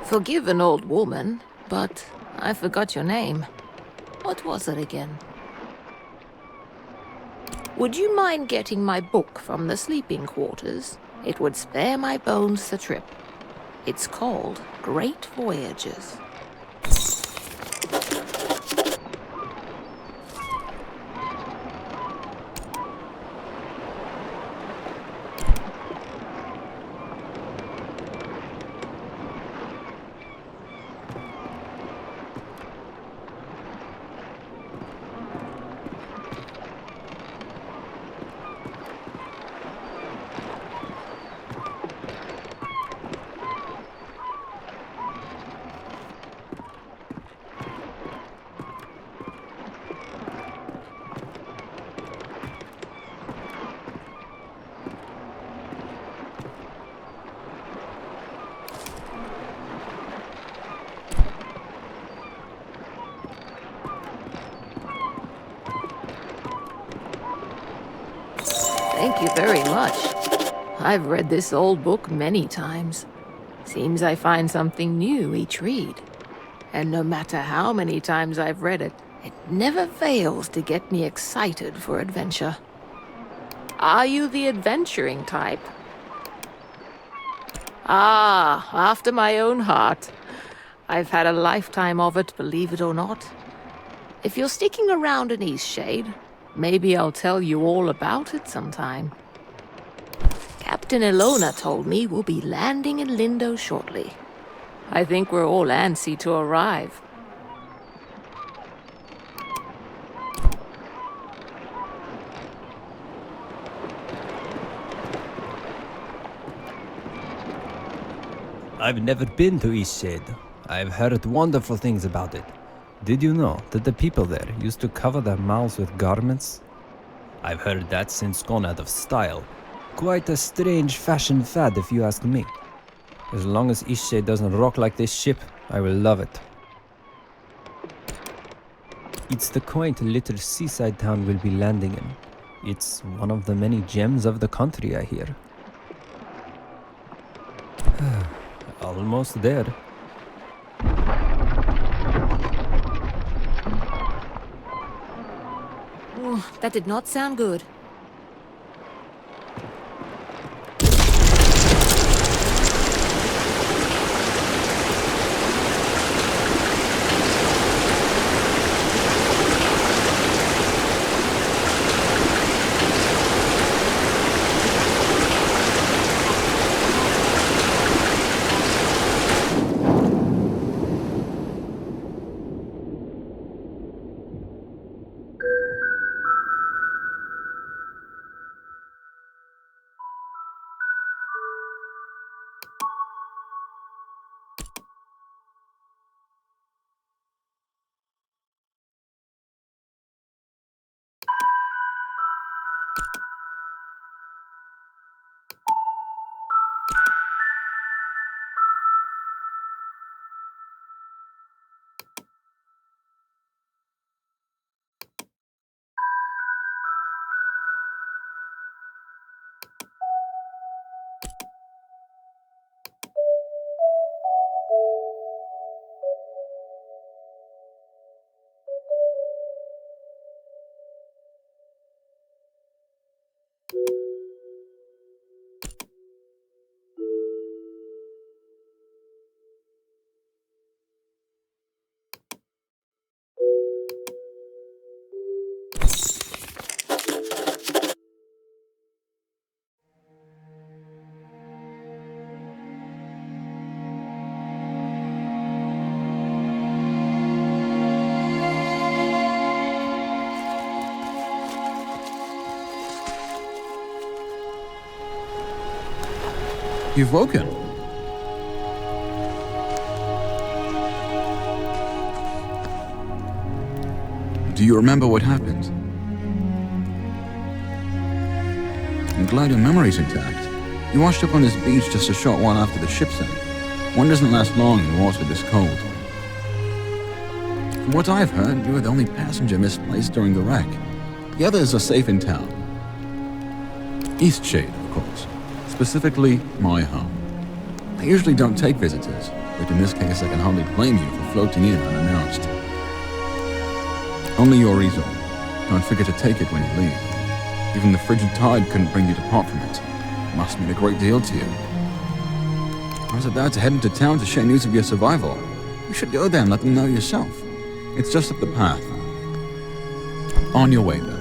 Forgive an old woman, but I forgot your name. What was it again? Would you mind getting my book from the sleeping quarters? It would spare my bones the trip. It's called Great Voyages. Thank you very much. I've read this old book many times. Seems I find something new each read. And no matter how many times I've read it, it never fails to get me excited for adventure. Are you the adventuring type? Ah, after my own heart. I've had a lifetime of it, believe it or not. If you're sticking around in Eastshade, maybe I'll tell you all about it sometime. Captain Ilona told me we'll be landing in Lyndow shortly. I think we're all antsy to arrive. I've never been to Eastshade. I've heard wonderful things about it. Did you know that the people there used to cover their mouths with garments? I've heard that's since gone out of style. Quite a strange fashion fad if you ask me. As long as Eastshade doesn't rock like this ship, I will love it. It's the quaint little seaside town we'll be landing in. It's one of the many gems of the country, I hear. Almost there. That did not sound good. You've woken. Do you remember what happened? I'm glad your memory's intact. You washed up on this beach just a short while after the ship sank. One doesn't last long in water this cold. From what I've heard, you were the only passenger misplaced during the wreck. The others are safe in town. Eastshade, of course. Specifically, my home. I usually don't take visitors, but in this case I can hardly blame you for floating in unannounced. Only your easel. Don't forget to take it when you leave. Even the frigid tide couldn't bring you to part from it. It must mean a great deal to you. I was about to head into town to share news of your survival. You should go there and let them know yourself. It's just up the path. On your way, then.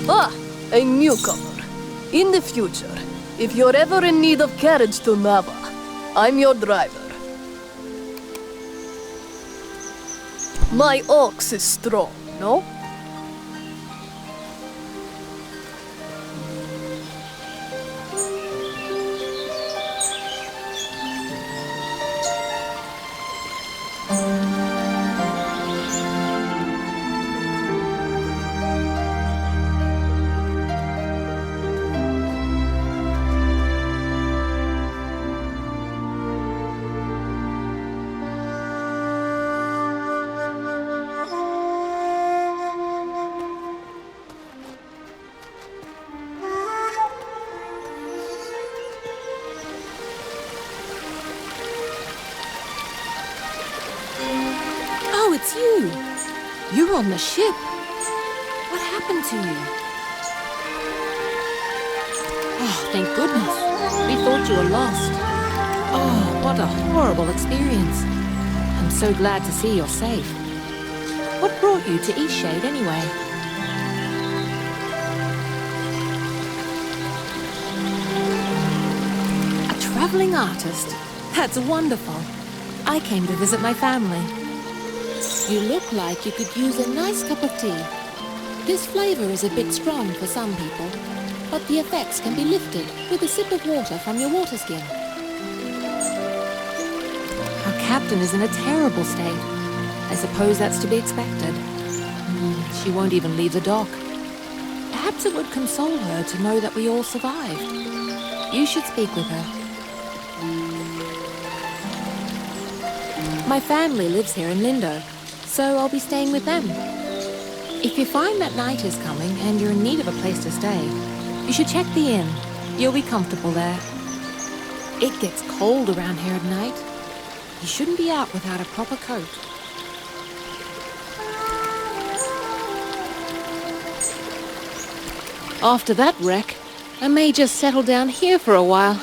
Ah, a newcomer. In the future, if you're ever in need of carriage to Nava, I'm your driver. My ox is strong, no? Oh, it's you! You're on the ship. What happened to you? Oh, thank goodness. We thought you were lost. Oh, what a horrible experience. I'm so glad to see you're safe. What brought you to Eastshade anyway? A traveling artist? That's wonderful. I came to visit my family. You look like you could use a nice cup of tea. This flavor is a bit strong for some people, but the effects can be lifted with a sip of water from your water skin. Our captain is in a terrible state. I suppose that's to be expected. She won't even leave the dock. Perhaps it would console her to know that we all survived. You should speak with her. My family lives here in Lyndow, so I'll be staying with them. If you find that night is coming and you're in need of a place to stay, you should check the inn. You'll be comfortable there. It gets cold around here at night. You shouldn't be out without a proper coat. After that wreck, I may just settle down here for a while.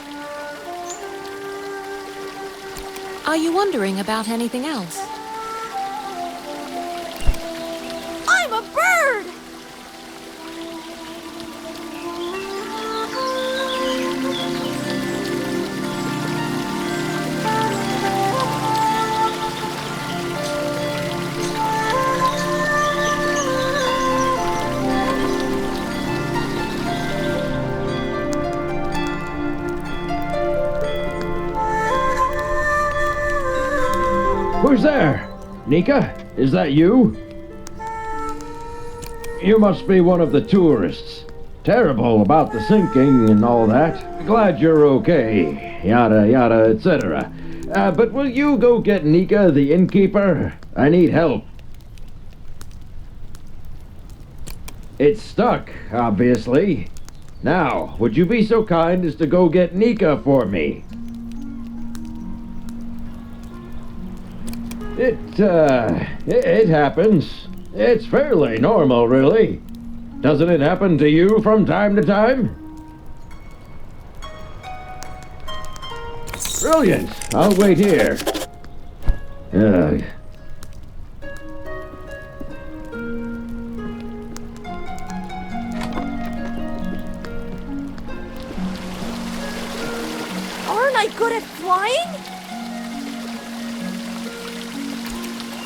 Are you wondering about anything else? I'm a bird! Who's there? Nika? Is that you? You must be one of the tourists. Terrible about the sinking and all that. Glad you're okay. Yada yada, etc. But will you go get Nika, the innkeeper? I need help. It's stuck, obviously. Now, would you be so kind as to go get Nika for me? It happens. It's fairly normal, really. Doesn't it happen to you from time to time? Brilliant. I'll wait here. Ugh. Aren't I good at flying?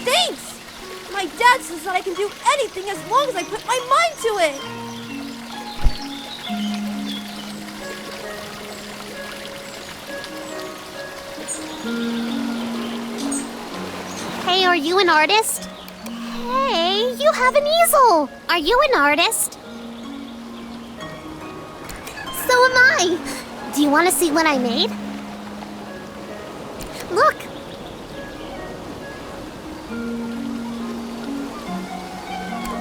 Thanks! My dad says that I can do anything as long as I put my mind to it! Hey, are you an artist? Hey, you have an easel! Are you an artist? So am I! Do you want to see what I made? Look!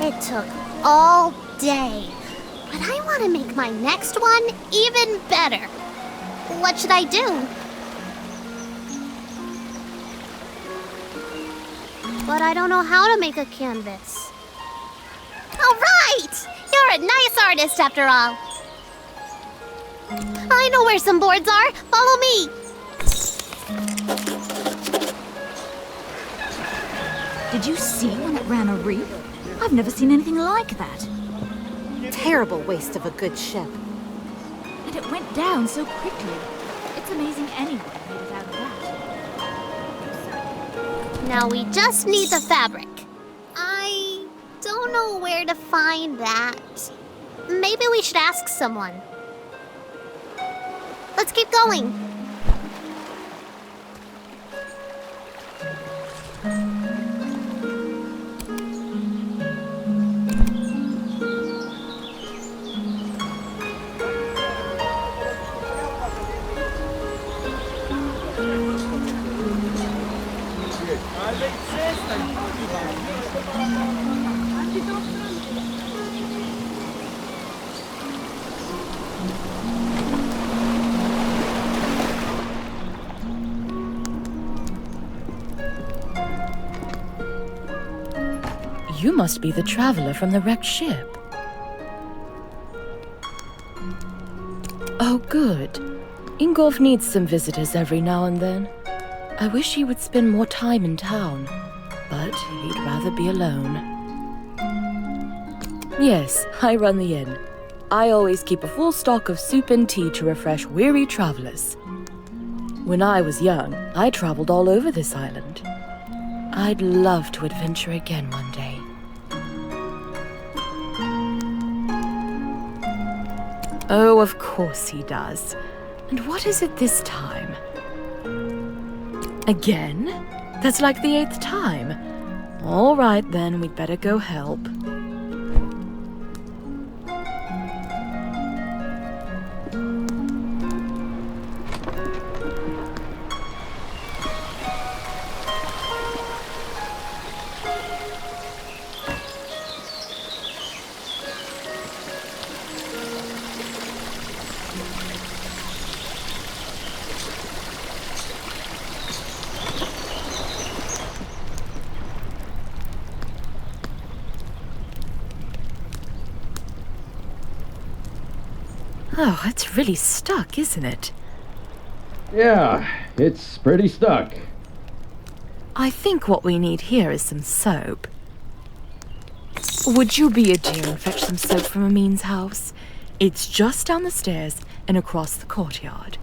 It took all day, but I want to make my next one even better. What should I do? But I don't know how to make a canvas. All right! You're a nice artist after all. I know where some boards are. Follow me. Did you see when it ran a reef? I've never seen anything like that. Terrible waste of a good ship. And it went down so quickly. It's amazing anyone made it out of that. Now we just need the fabric. I don't know where to find that. Maybe we should ask someone. Let's keep going. You must be the traveler from the wrecked ship. Oh, good. Ingolf needs some visitors every now and then. I wish he would spend more time in town, but he'd rather be alone. Yes, I run the inn. I always keep a full stock of soup and tea to refresh weary travelers. When I was young, I traveled all over this island. I'd love to adventure again one day. Oh, of course he does. And what is it this time? Again? That's like the 8th time. All right, then, we'd better go help. Oh, it's really stuck, isn't it? Yeah, it's pretty stuck. I think what we need here is some soap. Would you be a dear and fetch some soap from Amin's house? It's just down the stairs and across the courtyard.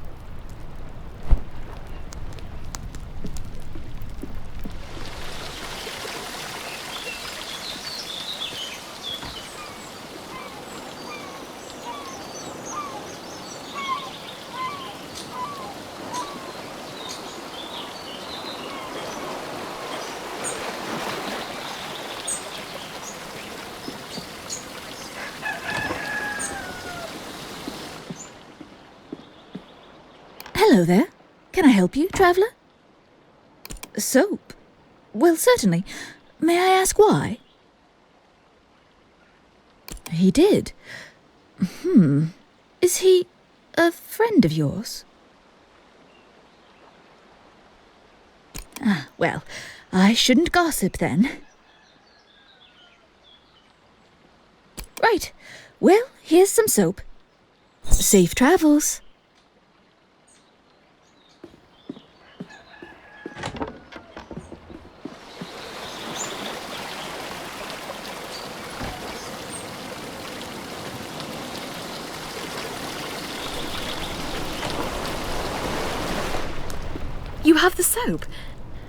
Hello there. Can I help you, traveller? Soap? Well, certainly. May I ask why? He did. Is he a friend of yours? Ah, well, I shouldn't gossip then. Right. Well, here's some soap. Safe travels. You have the soap?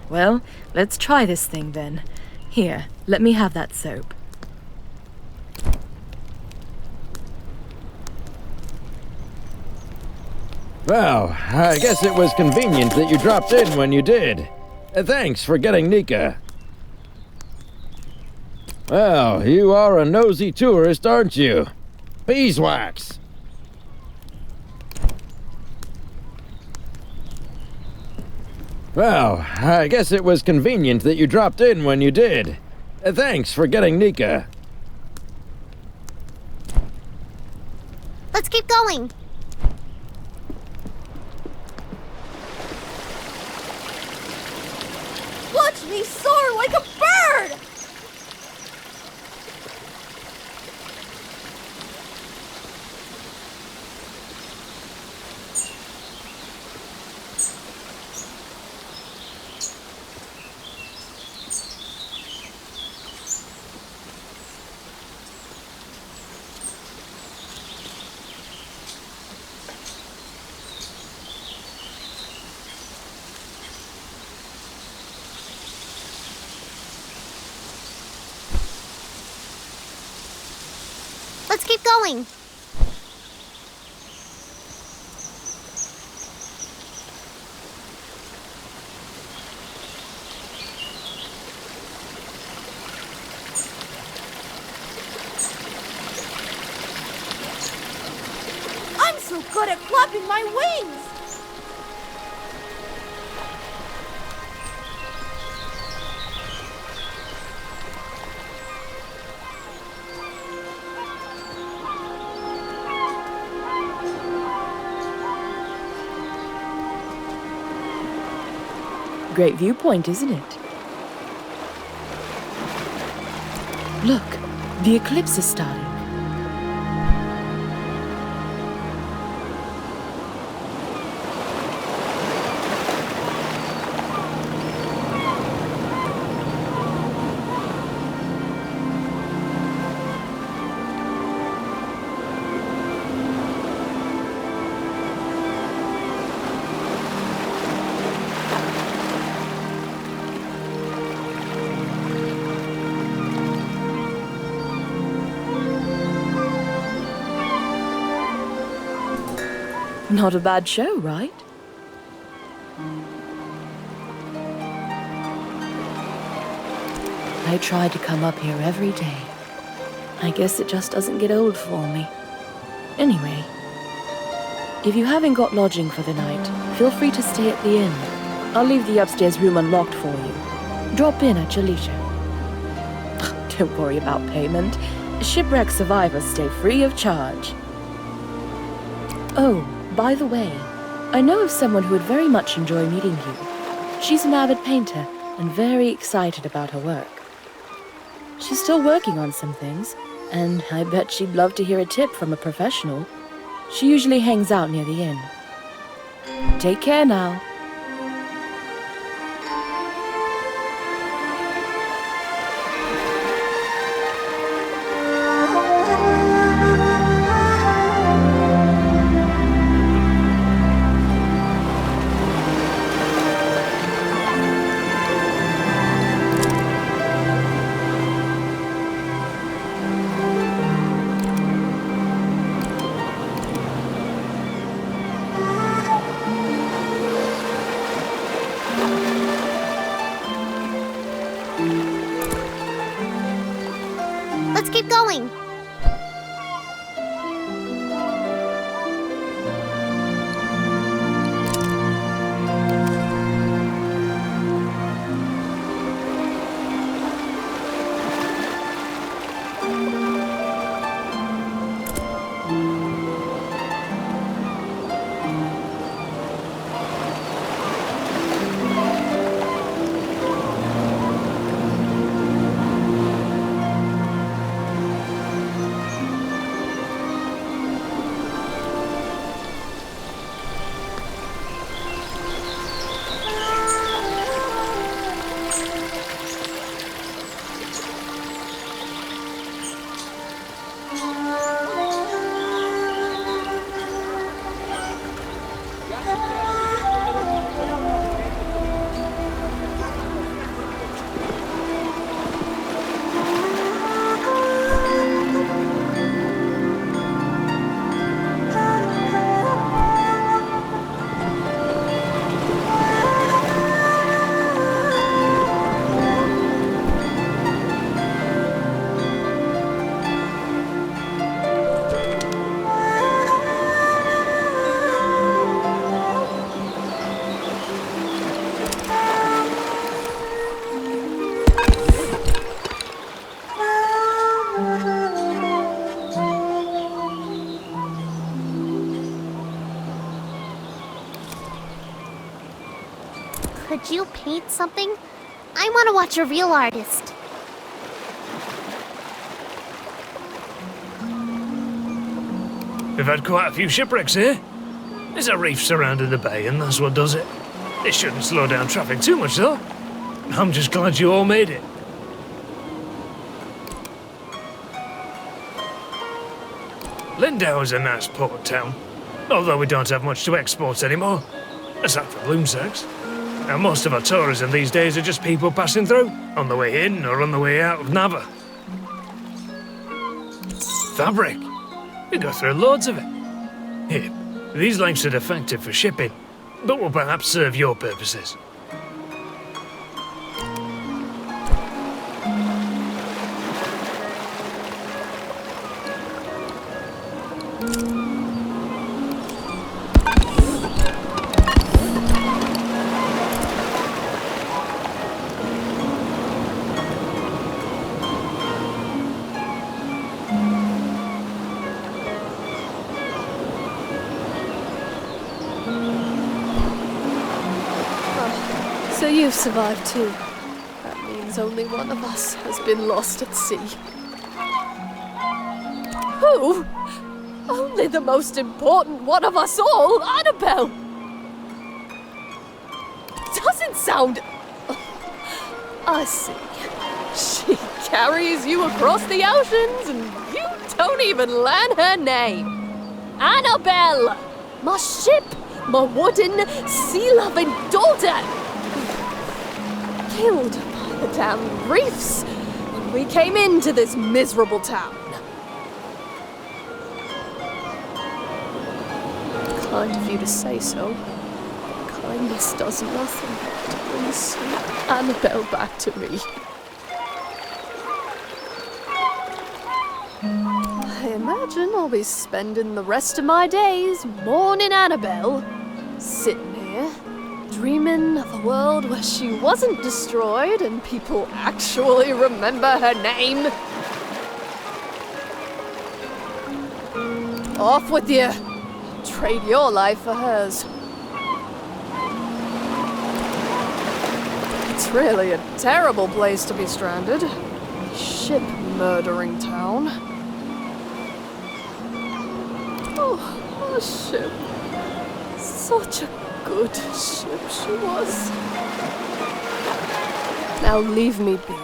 Well, let's try this thing then. Here, let me have that soap. Well, I guess it was convenient that you dropped in when you did. Thanks for getting Nika. Well, you are a nosy tourist, aren't you? Beeswax! Well, I guess it was convenient that you dropped in when you did. Thanks for getting Nika. Let's keep going. Watch me soar like a bird! Let's keep going. I'm so good at flapping my wings! Great viewpoint, isn't it? Look, the eclipse is starting. Not a bad show, right? I try to come up here every day. I guess it just doesn't get old for me. Anyway, if you haven't got lodging for the night, feel free to stay at the inn. I'll leave the upstairs room unlocked for you. Drop in at your leisure. Don't worry about payment. Shipwreck survivors stay free of charge. Oh, by the way, I know of someone who would very much enjoy meeting you. She's an avid painter and very excited about her work. She's still working on some things, and I bet she'd love to hear a tip from a professional. She usually hangs out near the inn. Take care now. Let's keep going. Could you paint something? I want to watch a real artist. We've had quite a few shipwrecks here. There's a reef surrounding the bay, and that's what does it. It shouldn't slow down traffic too much, though. I'm just glad you all made it. Lyndow is a nice port town, although we don't have much to export anymore, aside from bloomsacs. Now, most of our tourism these days are just people passing through, on the way in or on the way out of Nava. Fabric. We go through loads of it. Here, these lengths are defective for shipping, but will perhaps serve your purposes. So you've survived too. That means only one of us has been lost at sea. Who? Only the most important one of us all, Annabelle! Doesn't sound... I see. She carries you across the oceans and you don't even learn her name. Annabelle! My ship! My wooden, sea-loving daughter! Killed by the damn reefs when we came into this miserable town. Kind of you to say so. Kindness does nothing to bring sweet Annabelle back to me. I imagine I'll be spending the rest of my days mourning Annabelle, sitting here, dreaming of a world where she wasn't destroyed and people actually remember her name. Off with you. Trade your life for hers. It's really a terrible place to be stranded. A ship-murdering town. Oh, a ship. Such a good ship she was. Now leave me be.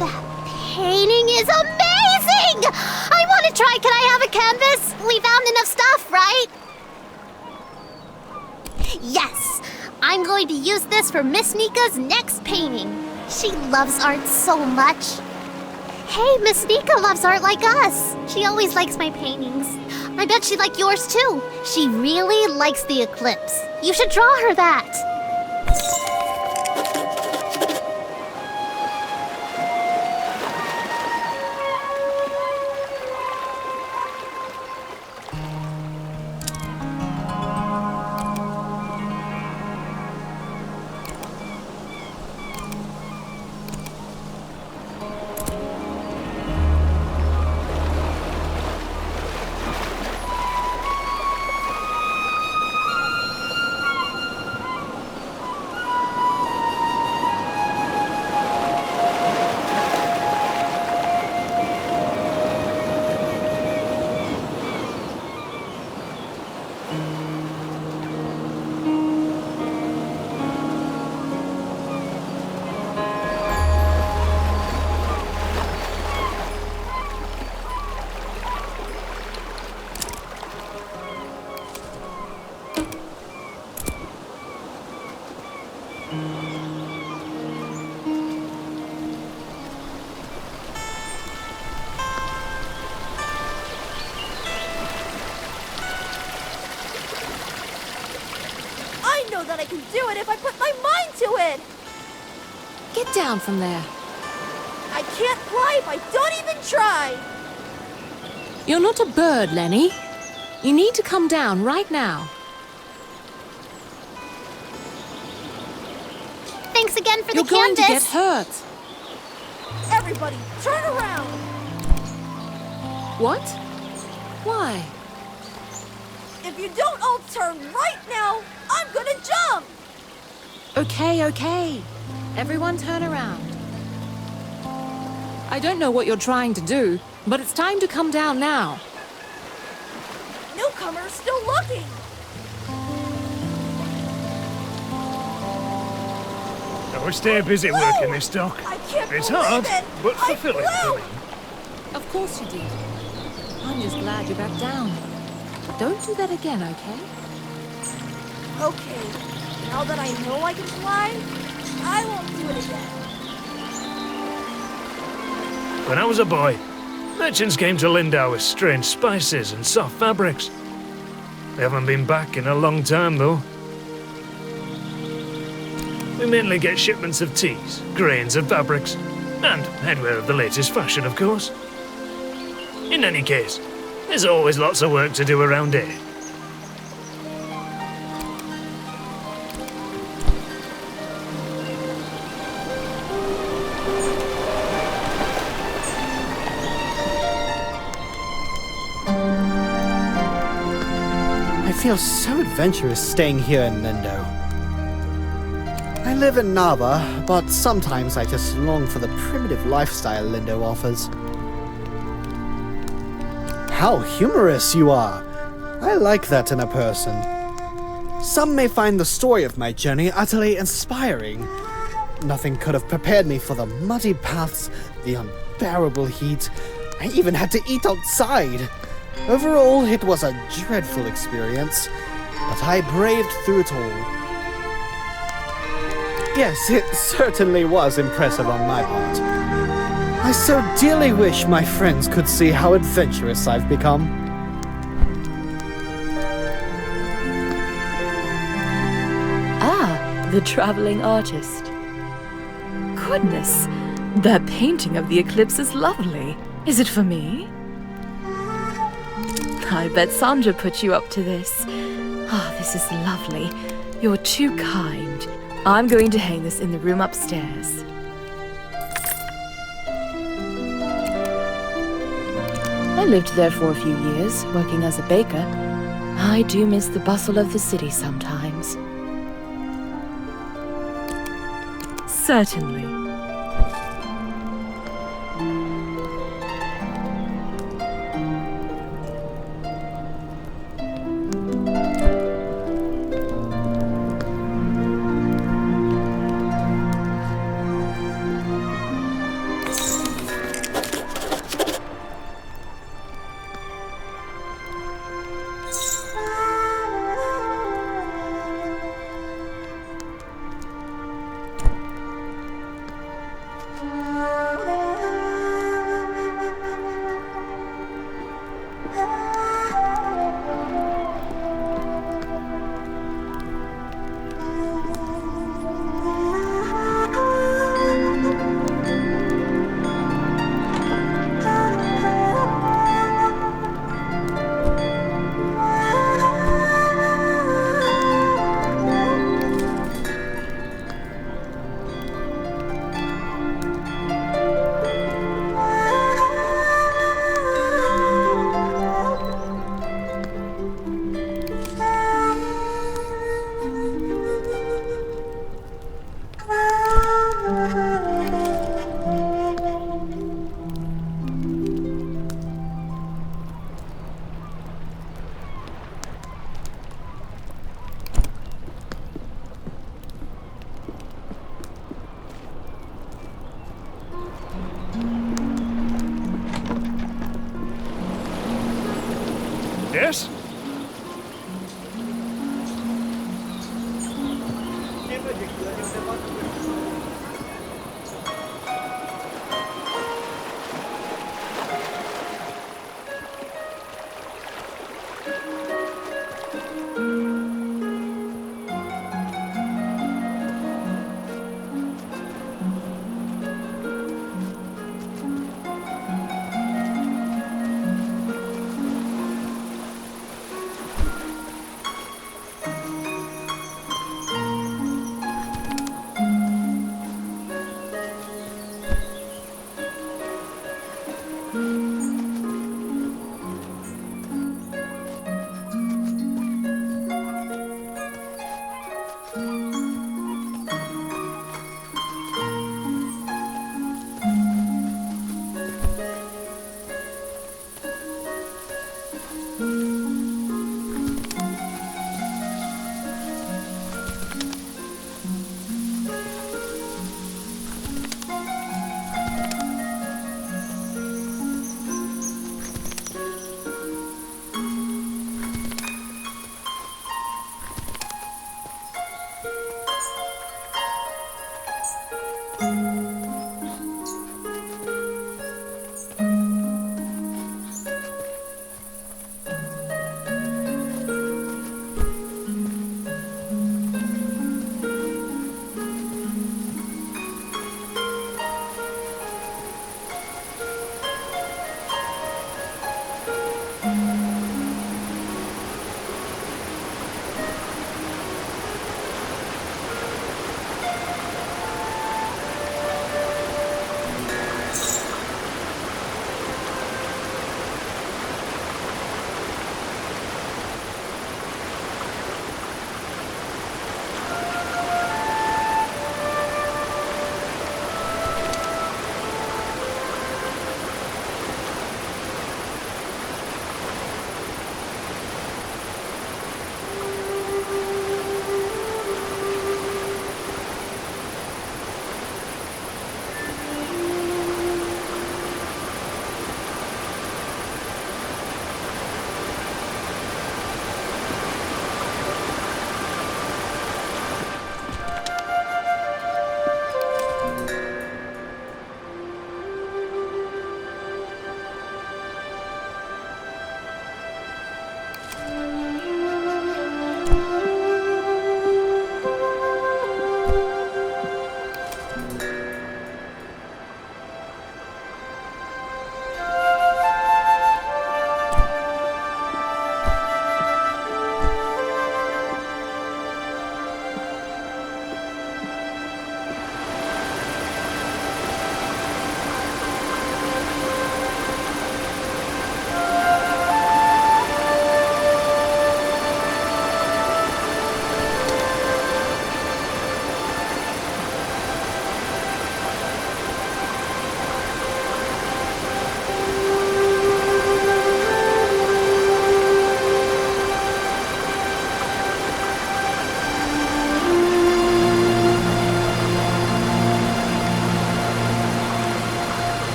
That painting is amazing! I want to try. Can I have a canvas? We found enough stuff, right? Yes! I'm going to use this for Miss Nika's next painting. She loves art so much. Hey, Miss Nika loves art like us. She always likes my paintings. I bet she'd like yours too. She really likes the eclipse. You should draw her that. That I can do it if I put my mind to it! Get down from there. I can't fly if I don't even try! You're not a bird, Lenny. You need to come down right now. Thanks again for You're the canvas. going to get hurt. Everybody, turn around! What? Why? If you don't all turn right now, I'm gonna jump! Okay. Everyone turn around. I don't know what you're trying to do, but it's time to come down now. Newcomer's still looking! Oh, we stay busy working this dock. I can't It's believe hard, it. but I fulfilling. flew! Of course you did. I'm just glad you're back down. Don't do that again, okay? Okay, now that I know I can fly, I won't do it again. When I was a boy, merchants came to Lyndow with strange spices and soft fabrics. They haven't been back in a long time, though. We mainly get shipments of teas, grains and fabrics, and headwear of the latest fashion, of course. In any case, there's always lots of work to do around here. I feel so adventurous staying here in Lyndow. I live in Nava, but sometimes I just long for the primitive lifestyle Lyndow offers. How humorous you are! I like that in a person. Some may find the story of my journey utterly inspiring. Nothing could have prepared me for the muddy paths, the unbearable heat. I even had to eat outside. Overall, it was a dreadful experience, but I braved through it all. Yes, it certainly was impressive on my part. I so dearly wish my friends could see how adventurous I've become. Ah, the traveling artist. Goodness, that painting of the eclipse is lovely. Is it for me? I bet Sandra put you up to this. Ah, this is lovely. You're too kind. I'm going to hang this in the room upstairs. I lived there for a few years, working as a baker. I do miss the bustle of the city sometimes. Certainly.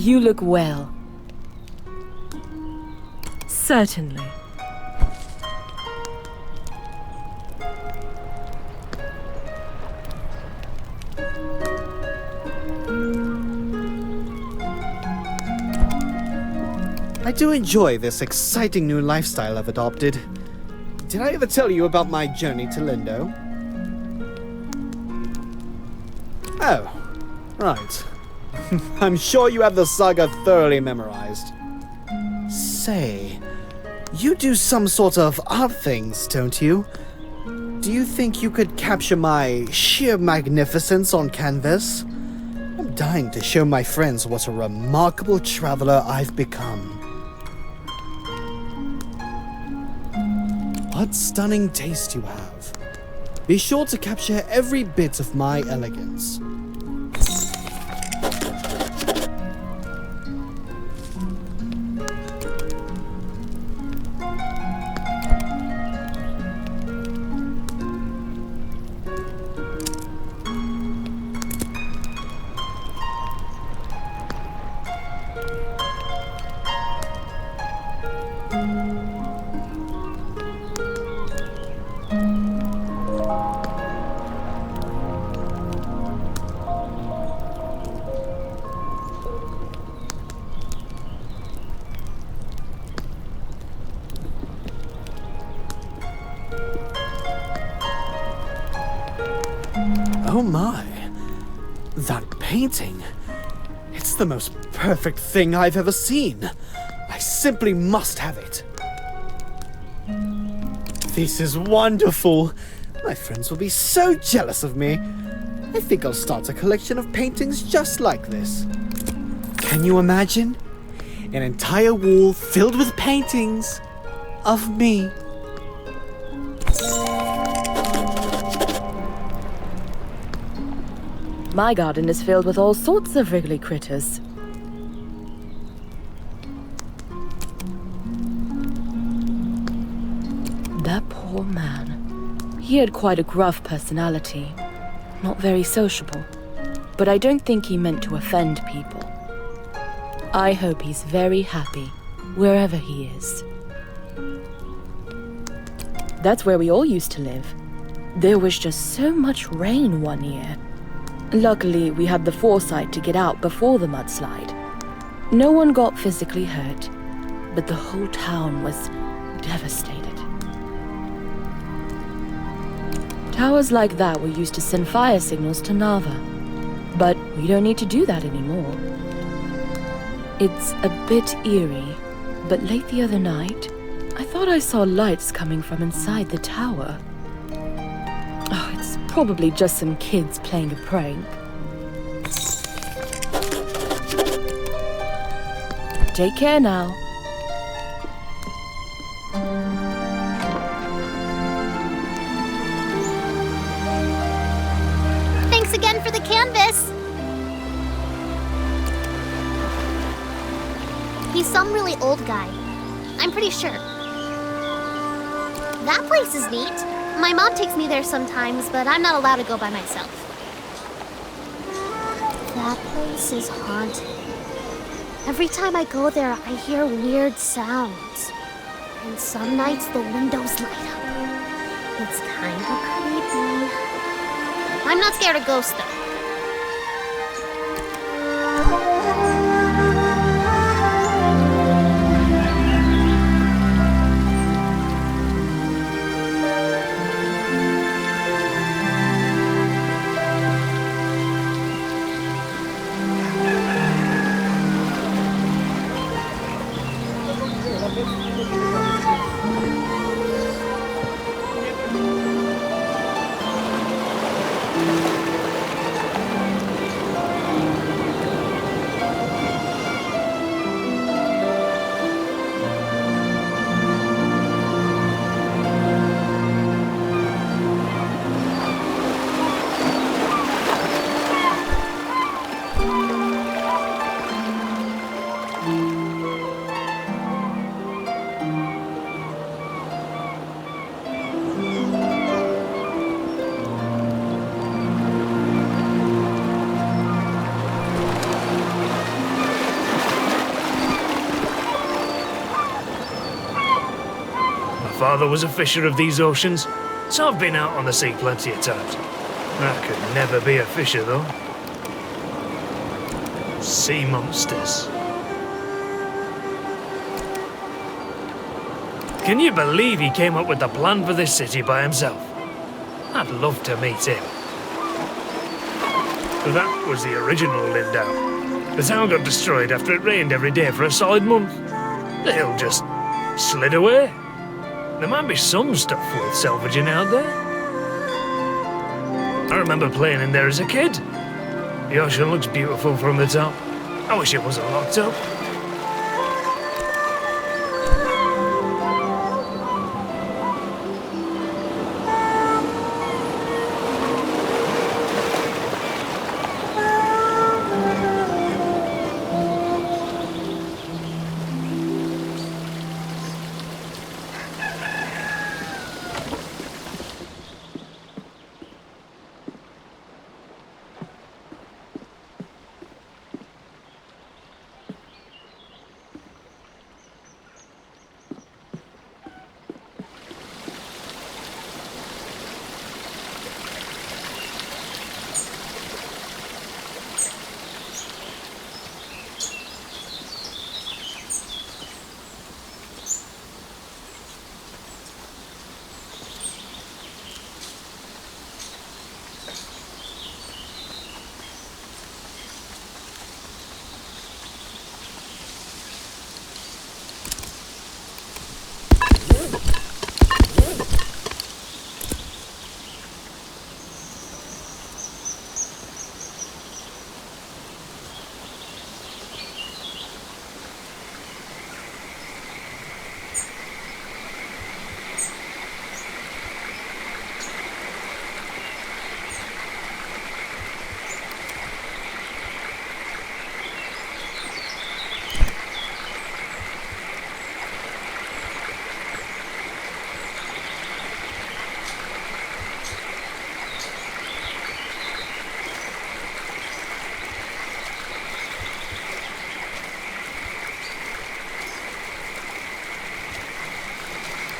You look well. Certainly. I do enjoy this exciting new lifestyle I've adopted. Did I ever tell you about my journey to Lyndow? Oh, right. I'm sure you have the saga thoroughly memorized. Say, you do some sort of art things, don't you? Do you think you could capture my sheer magnificence on canvas? I'm dying to show my friends what a remarkable traveler I've become. What stunning taste you have. Be sure to capture every bit of my elegance. Oh my, that painting. It's the most perfect thing I've ever seen. I simply must have it. This is wonderful. My friends will be so jealous of me. I think I'll start a collection of paintings just like this. Can you imagine? An entire wall filled with paintings of me. My garden is filled with all sorts of wriggly critters. That poor man. He had quite a gruff personality. Not very sociable. But I don't think he meant to offend people. I hope he's very happy, wherever he is. That's where we all used to live. There was just so much rain one year. Luckily, we had the foresight to get out before the mudslide. No one got physically hurt, but the whole town was devastated. Towers like that were used to send fire signals to Nava, but we don't need to do that anymore. It's a bit eerie, but late the other night, I thought I saw lights coming from inside the tower. Oh, it's probably just some kids playing a prank. Take care now. Thanks again for the canvas. He's some really old guy. I'm pretty sure. That place is neat. My mom takes me there sometimes, but I'm not allowed to go by myself. That place is haunted. Every time I go there, I hear weird sounds. And some nights the windows light up. It's kind of creepy. I'm not scared of ghosts, though. father was a fisher of these oceans, so I've been out on the sea plenty of times. I could never be a fisher, though. Sea monsters. Can you believe he came up with the plan for this city by himself? I'd love to meet him. That was the original Lyndow. The town got destroyed after it rained every day for a solid month. The hill just slid away. There might be some stuff worth salvaging out there. I remember playing in there as a kid. The ocean looks beautiful from the top. I wish it wasn't locked up.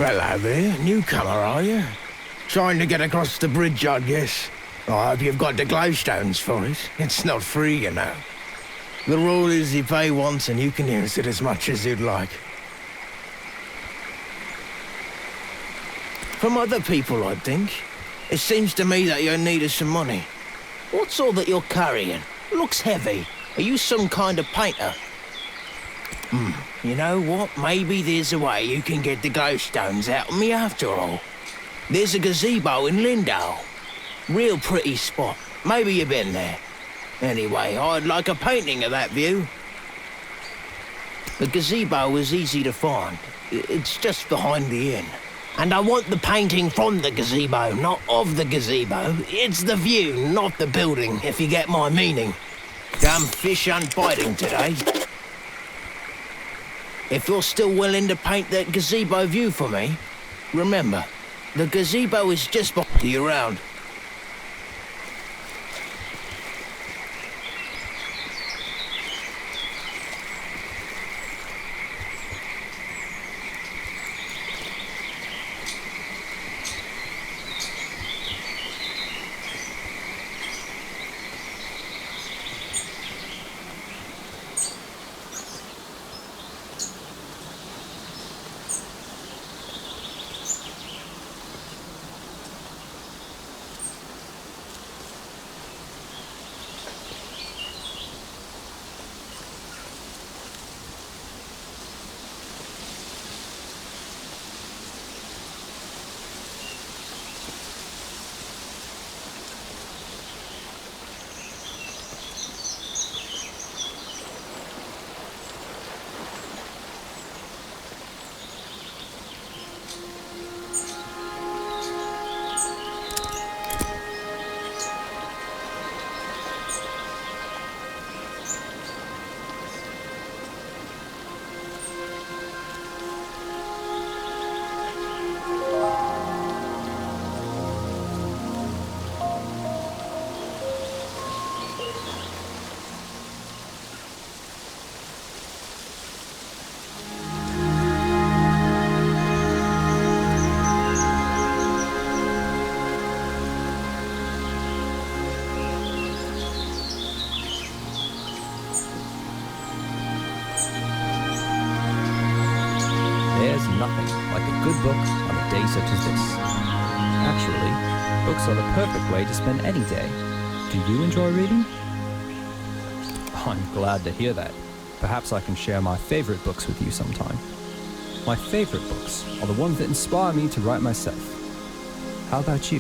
Hello there, newcomer, are you? Trying to get across the bridge, I guess. I hope you've got the glowstones for it. It's not free, you know. The rule is you pay once and you can use it as much as you'd like. From other people, I think. It seems to me that you're in need of some money. What's all that you're carrying? Looks heavy. Are you some kind of painter? You know what? Maybe there's a way you can get the glowstones out of me after all. There's a gazebo in Lyndow. Real pretty spot. Maybe you've been there. Anyway, I'd like a painting of that view. The gazebo is easy to find. It's just behind the inn. And I want the painting from the gazebo, not of the gazebo. It's the view, not the building, if you get my meaning. Damn fish aren't biting today. If you're still willing to paint that gazebo view for me, remember, the gazebo is just behind you around. good book on a day such as this. Actually, books are the perfect way to spend any day. Do you enjoy reading? I'm glad to hear that. Perhaps I can share my favorite books with you sometime. My favorite books are the ones that inspire me to write myself. How about you?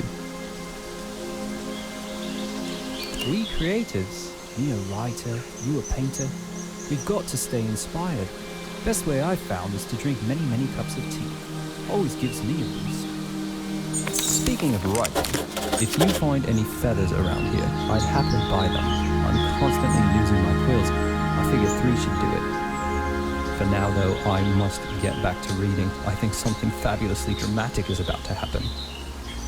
We creatives, me a writer, you a painter, we've got to stay inspired. Best way I've found is to drink many, many cups of tea. Always gives me a boost. Speaking of writing, if you find any feathers around here, I'd happily buy them. I'm constantly losing my quills. I figure 3 should do it. For now, though, I must get back to reading. I think something fabulously dramatic is about to happen.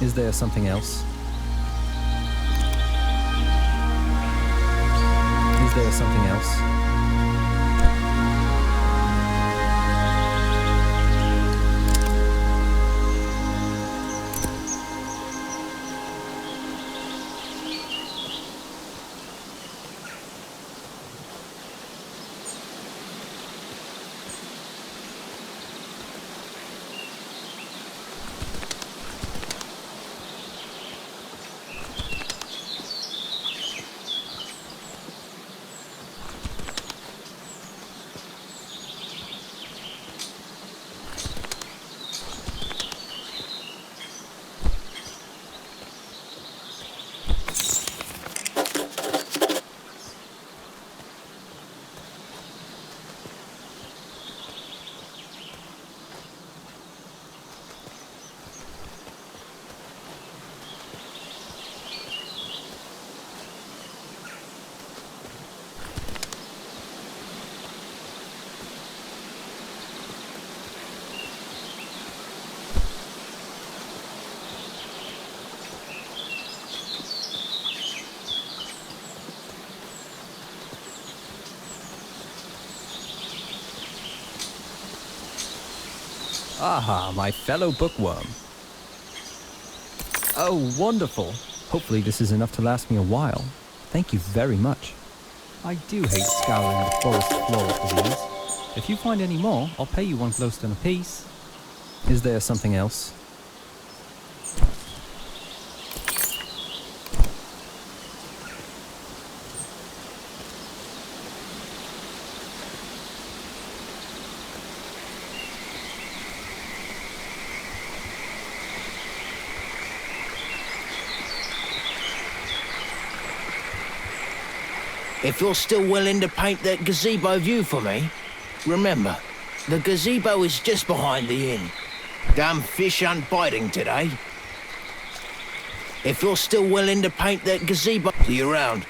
Is there something else? Is there something else? Aha, my fellow bookworm. Oh, wonderful. Hopefully this is enough to last me a while. Thank you very much. I do hate scouring the forest floor for these. If you find any more, I'll pay you 1 glowstone apiece. Is there something else? If you're still willing to paint that gazebo view for me, remember, the gazebo is just behind the inn. Damn fish aren't biting today. If you're still willing to paint that gazebo, see you around.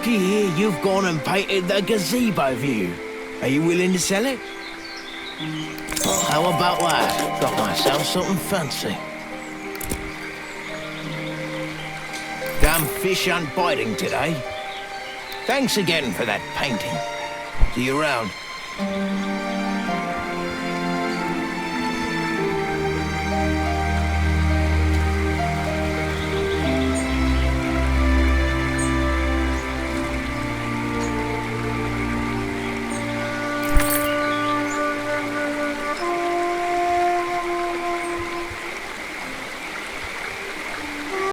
looky here, you've gone and painted the gazebo view. Are you willing to sell it? How about that? Got myself something fancy. Damn fish aren't biting today. Thanks again for that painting. See you around.